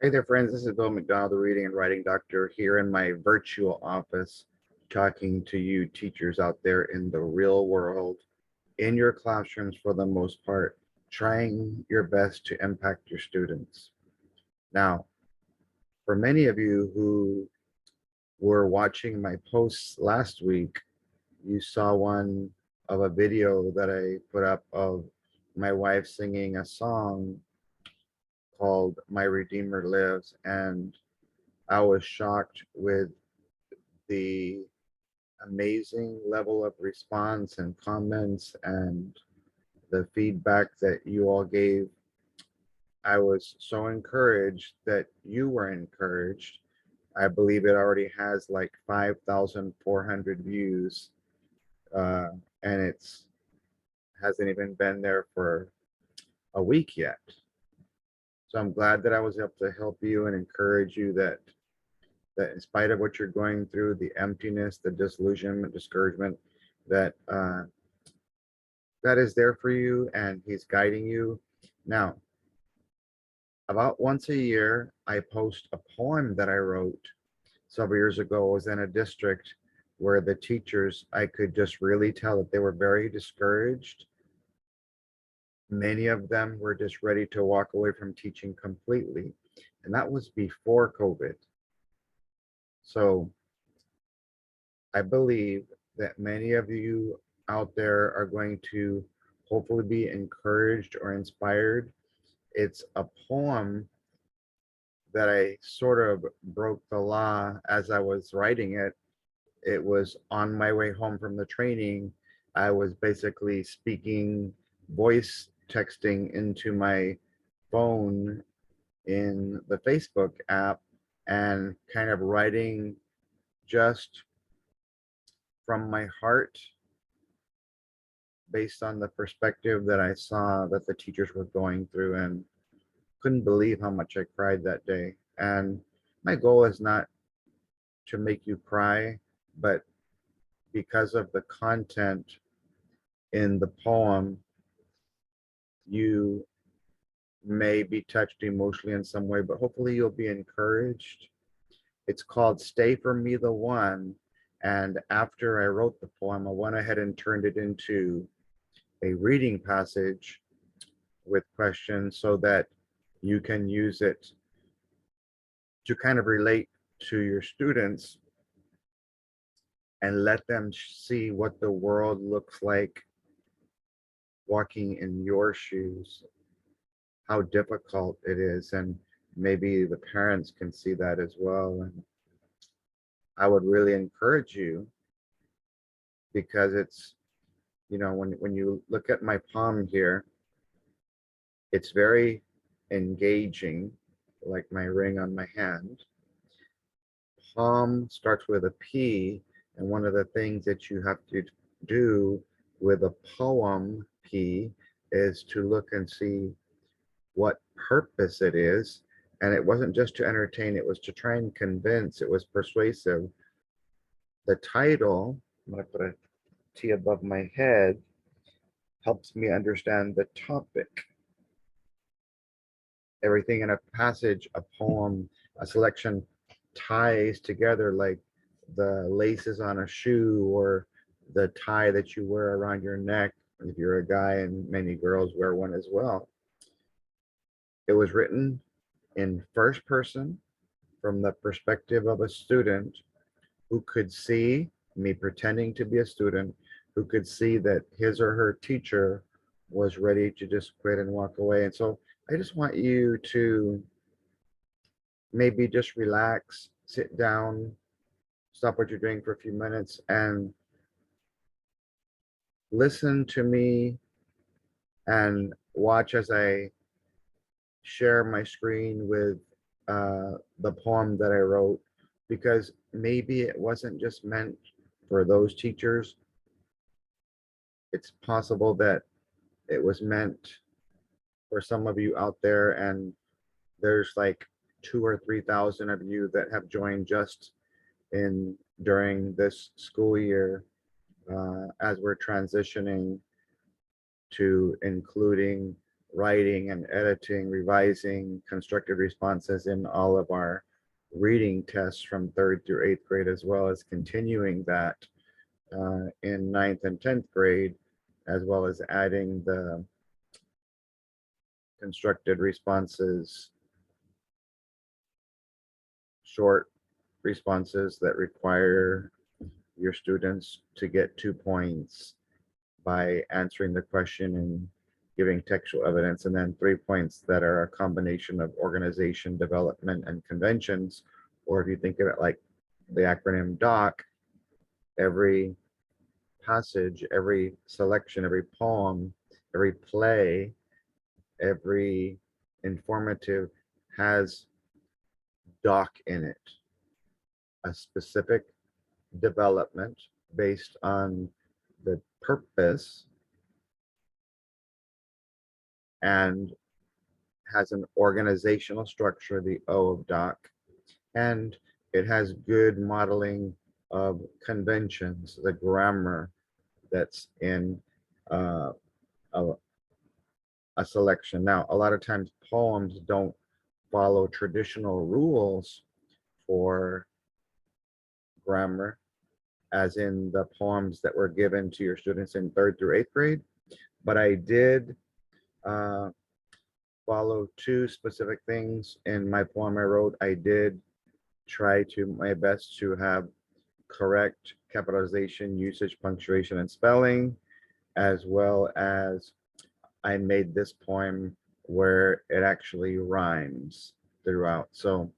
Hey there, friends. This is Bill MacDonald, the reading and writing doctor, here in my virtual office, talking to you teachers out there in the real world, in your classrooms for the most part, trying your best to impact your students. Now, for many of you who were watching my posts last week, you saw one of a video that I put up of my wife singing a song called My Redeemer Lives, and I was shocked with the amazing level of response and comments and the feedback that you all gave. I was so encouraged that you were encouraged. I believe it already has like 5,400 views, uh, and it's hasn't even been there for a week yet. So I'm glad that I was able to help you and encourage you that in spite of what you're going through, the emptiness, the disillusionment, discouragement, that that is there for you, and he's guiding you. Now, about once a year, I post a poem that I wrote several years ago. I was in a district where the teachers, I could just really tell that they were very discouraged. Many of them were just ready to walk away from teaching completely. And that was before COVID. So I believe that many of you out there are going to hopefully be encouraged or inspired. It's a poem that I sort of broke the law as I was writing it. It was on my way home from the training. I was basically speaking, voice texting into my phone in the Facebook app and kind of writing just from my heart based on the perspective that I saw that the teachers were going through, and couldn't believe how much I cried that day. And my goal is not to make you cry, but because of the content in the poem, you may be touched emotionally in some way, but hopefully you'll be encouraged. It's called Stay For Me the One. And after I wrote the poem, I went ahead and turned it into a reading passage with questions so that you can use it to kind of relate to your students and let them see what the world looks like walking in your shoes, how difficult it is. And maybe the parents can see that as well. And I would really encourage you, because it's, when you look at my palm here, it's very engaging, like my ring on my hand. Palm starts with a P, and one of the things that you have to do with a poem P is to look and see what purpose it is. And it wasn't just to entertain, it was to try and convince, it was persuasive. The title, I'm going to put a T above my head, helps me understand the topic. Everything in a passage, a poem, a selection ties together, like the laces on a shoe or the tie that you wear around your neck if you're a guy, and many girls wear one as well. It was written in first person from the perspective of a student who could see me pretending to be a student, who could see that his or her teacher was ready to just quit and walk away. And so I just want you to maybe just relax, sit down, stop what you're doing for a few minutes and listen to me and watch as I share my screen with the poem that I wrote, because maybe it wasn't just meant for those teachers. It's possible that it was meant for some of you out there, and there's like 2,000 or 3,000 of you that have joined just in during this school year, as we're transitioning to including writing and editing, revising constructed responses in all of our reading tests from 3rd through 8th grade, as well as continuing that in 9th and 10th grade, as well as adding the constructed responses, short responses that require your students to get 2 points by answering the question and giving textual evidence, and then 3 points that are a combination of organization, development, and conventions. Or if you think of it like the acronym DOC, every passage, every selection, every poem, every play, every informative has DOC in it, a specific development based on the purpose, and has an organizational structure, the O of DOC, and it has good modeling of conventions, the grammar that's in a, a selection. Now, a lot of times poems don't follow traditional rules for grammar, as in the poems that were given to your students in 3rd through 8th grade, but I did follow 2 specific things in my poem I wrote. I did try to my best to have correct capitalization, usage, punctuation, and spelling, as well as I made this poem where it actually rhymes throughout. So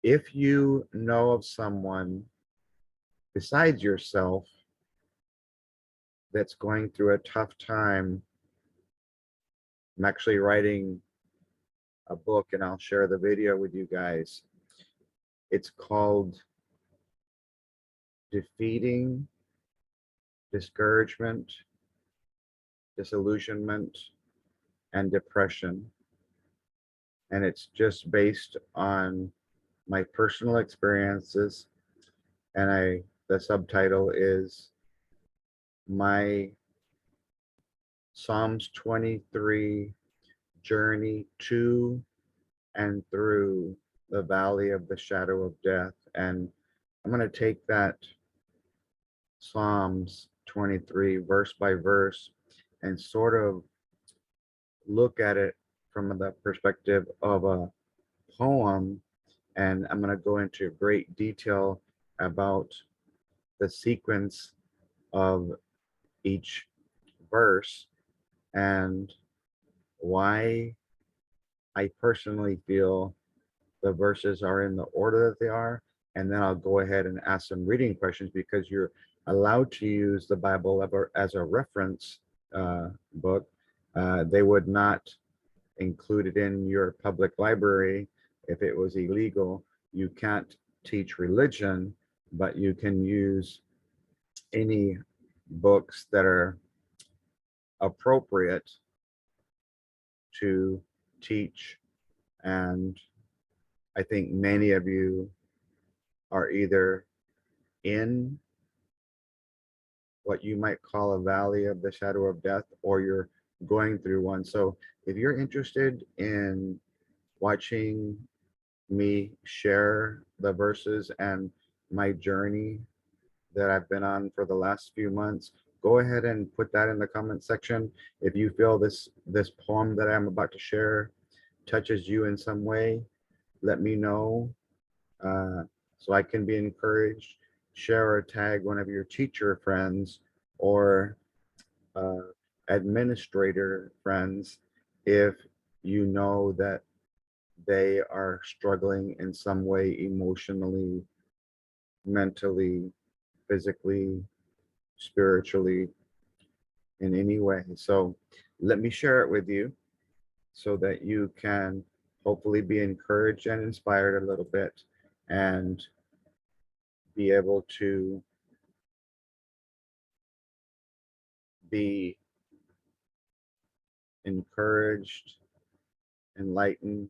if you know of someone besides yourself that's going through a tough time, I'm actually writing a book and I'll share the video with you guys. It's called Defeating Discouragement, Disillusionment, and Depression. And it's just based on my personal experiences. And the subtitle is My Psalms 23 Journey to and Through the Valley of the Shadow of Death. And I'm going to take that Psalms 23 verse by verse and sort of look at it from the perspective of a poem. And I'm going to go into great detail about the sequence of each verse and why I personally feel the verses are in the order that they are. And then I'll go ahead and ask some reading questions, because you're allowed to use the Bible as a reference book. They would not include it in your public library if it was illegal. You can't teach religion, but you can use any books that are appropriate to teach. And I think many of you are either in what you might call a valley of the shadow of death, or you're going through one. So if you're interested in watching me share the verses and my journey that I've been on for the last few months, go ahead and put that in the comment section. If you feel this poem that I'm about to share touches you in some way, let me know so I can be encouraged. Share or tag one of your teacher friends or administrator friends if you know that they are struggling in some way, emotionally, mentally, physically, spiritually, in any way. So let me share it with you so that you can hopefully be encouraged and inspired a little bit, and be able to be encouraged, enlightened,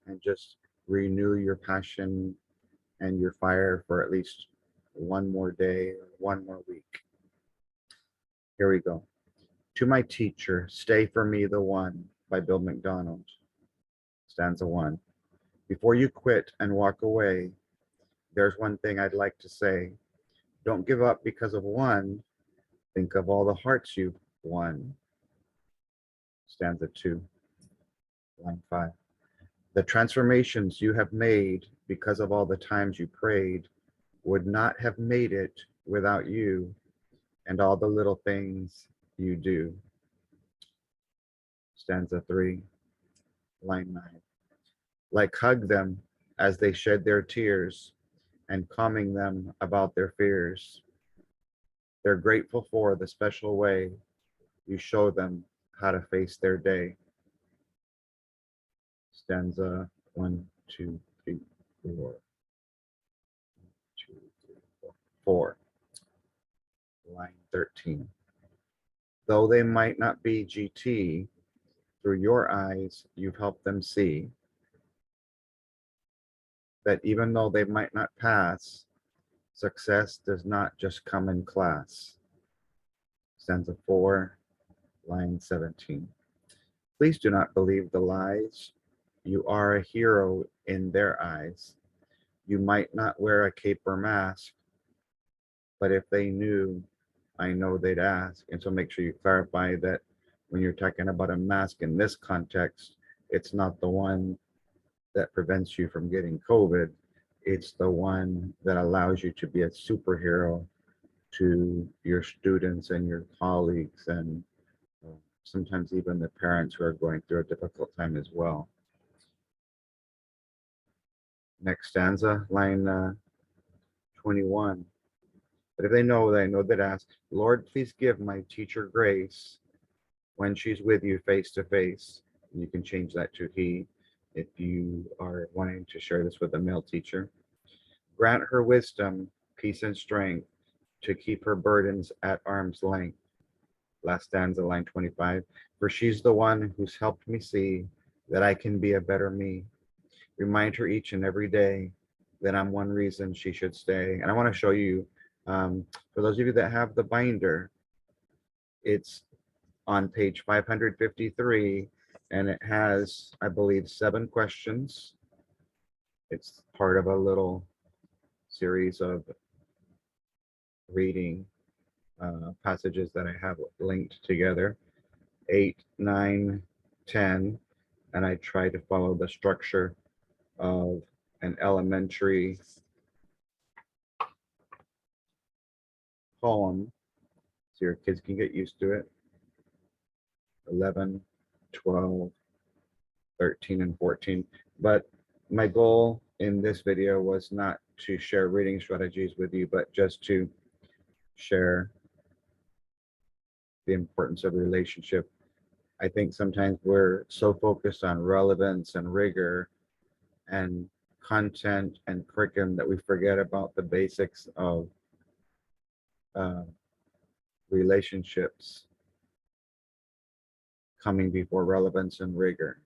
and just renew your passion and your fire for at least one more day, one more week. Here we go. To my teacher, stay for me the one, by Bill MacDonald. Stanza 1. Before you quit and walk away, there's one thing I'd like to say. Don't give up because of one. Think of all the hearts you've won. Stanza 2, line 5. The transformations you have made because of all the times you prayed would not have made it without you and all the little things you do. Stanza 3, line 9. Like hug them as they shed their tears and calming them about their fears. They're grateful for the special way you show them how to face their day. Stanza 1, 2, 3, 4. 2, 3, 4. 4. Line 13. Though they might not be GT, through your eyes, you've helped them see that even though they might not pass, success does not just come in class. Stanza 4, line 17. Please do not believe the lies. You are a hero in their eyes. You might not wear a cape or mask, but if they knew, I know they'd ask. And so make sure you clarify that when you're talking about a mask in this context, it's not the one that prevents you from getting COVID. It's the one that allows you to be a superhero to your students and your colleagues, and sometimes even the parents who are going through a difficult time as well. Next stanza, line 21. But if they know, they know that ask, Lord, please give my teacher grace when she's with you face to face. You can change that to he if you are wanting to share this with a male teacher. Grant her wisdom, peace, and strength to keep her burdens at arm's length. Last stanza, line 25. For she's the one who's helped me see that I can be a better me. Remind her each and every day that I'm one reason she should stay. And I want to show you, for those of you that have the binder, it's on page 553, and it has, I believe, 7 questions. It's part of a little series of reading passages that I have linked together, 8, 9, 10, and I try to follow the structure of an elementary poem so your kids can get used to it. 11, 12, 13, and 14. But my goal in this video was not to share reading strategies with you, but just to share the importance of relationship. I think sometimes we're so focused on relevance and rigor and content and curriculum that we forget about the basics of relationships coming before relevance and rigor,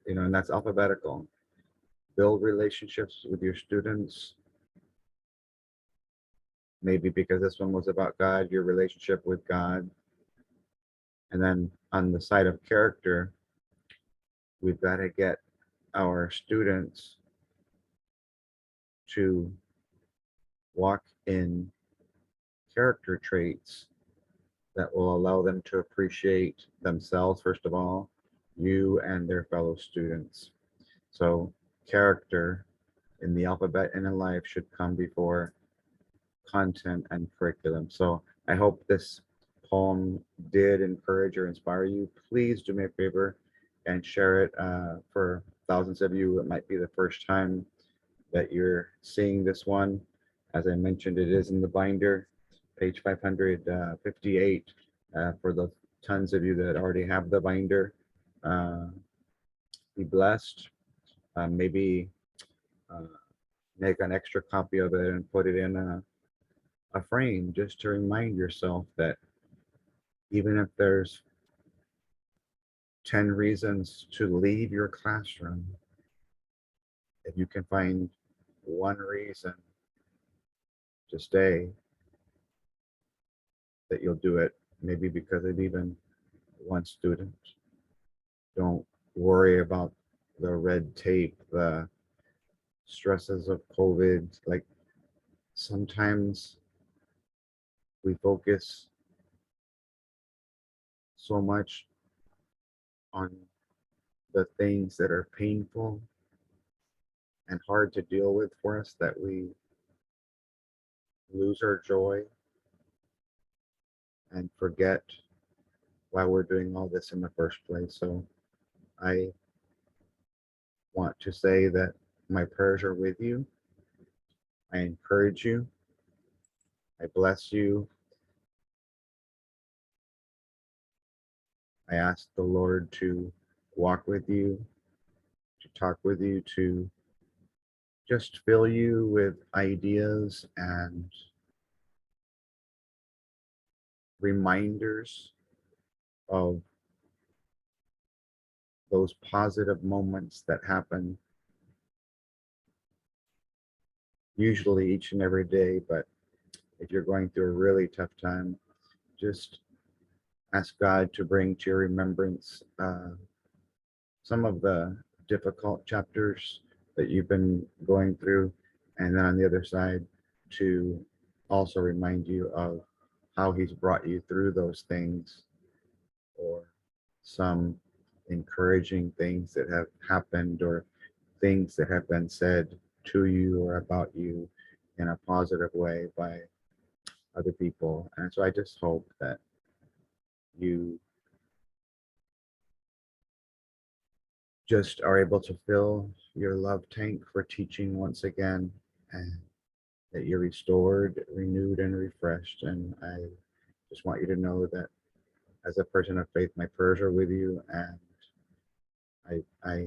and that's alphabetical. Build relationships with your students. Maybe because this one was about God, your relationship with God. And then on the side of character, we've got to get our students to walk in character traits that will allow them to appreciate themselves, first of all, you and their fellow students. So character in the alphabet and in life should come before content and curriculum. So I hope this poem did encourage or inspire you. Please do me a favor and share it for thousands of you. It might be the first time that you're seeing this one. As I mentioned, it is in the binder, page 558, for the tons of you that already have the binder. Be blessed. Maybe make an extra copy of it and put it in a frame just to remind yourself that even if there's 10 reasons to leave your classroom, if you can find one reason to stay, that you'll do it, maybe because of even one student. Don't worry about the red tape, the stresses of COVID. Like sometimes we focus so much on the things that are painful and hard to deal with for us that we lose our joy and forget why we're doing all this in the first place. So I want to say that my prayers are with you. I encourage you. I bless you. I ask the Lord to walk with you, to talk with you, to just fill you with ideas and reminders of those positive moments that happen usually each and every day. But if you're going through a really tough time, just ask God to bring to your remembrance some of the difficult chapters that you've been going through, and then on the other side to also remind you of how he's brought you through those things, or some encouraging things that have happened, or things that have been said to you or about you in a positive way by other people. And so I just hope that you just are able to fill your love tank for teaching once again, and that you're restored, renewed, and refreshed. And I just want you to know that as a person of faith, my prayers are with you, and I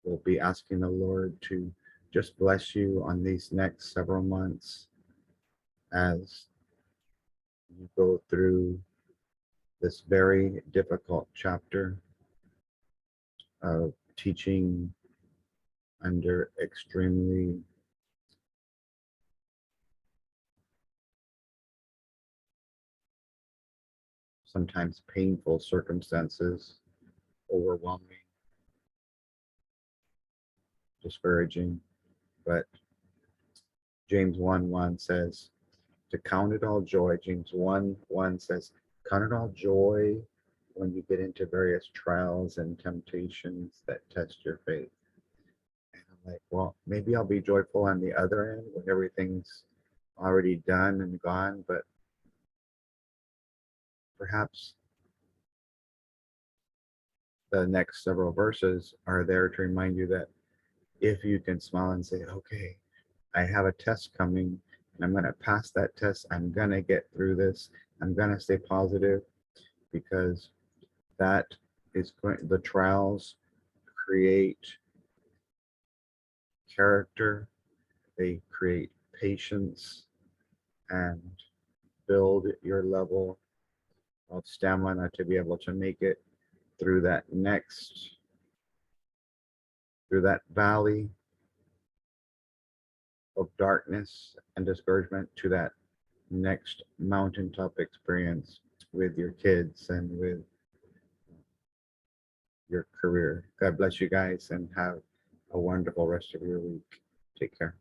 will be asking the Lord to just bless you on these next several months as you go through this very difficult chapter of teaching under extremely sometimes painful circumstances, overwhelming, discouraging. But James 1:1 says to count it all joy. James 1:1 says, count it all joy when you get into various trials and temptations that test your faith. And I'm like, well, maybe I'll be joyful on the other end when everything's already done and gone, but perhaps the next several verses are there to remind you that if you can smile and say, okay, I have a test coming and I'm going to pass that test, I'm going to get through this, I'm going to stay positive, because that is going, the trials create character, they create patience, and build your level of stamina to be able to make it through that valley of darkness and discouragement to that next mountaintop experience with your kids and with your career. God bless you guys and have a wonderful rest of your week. Take care.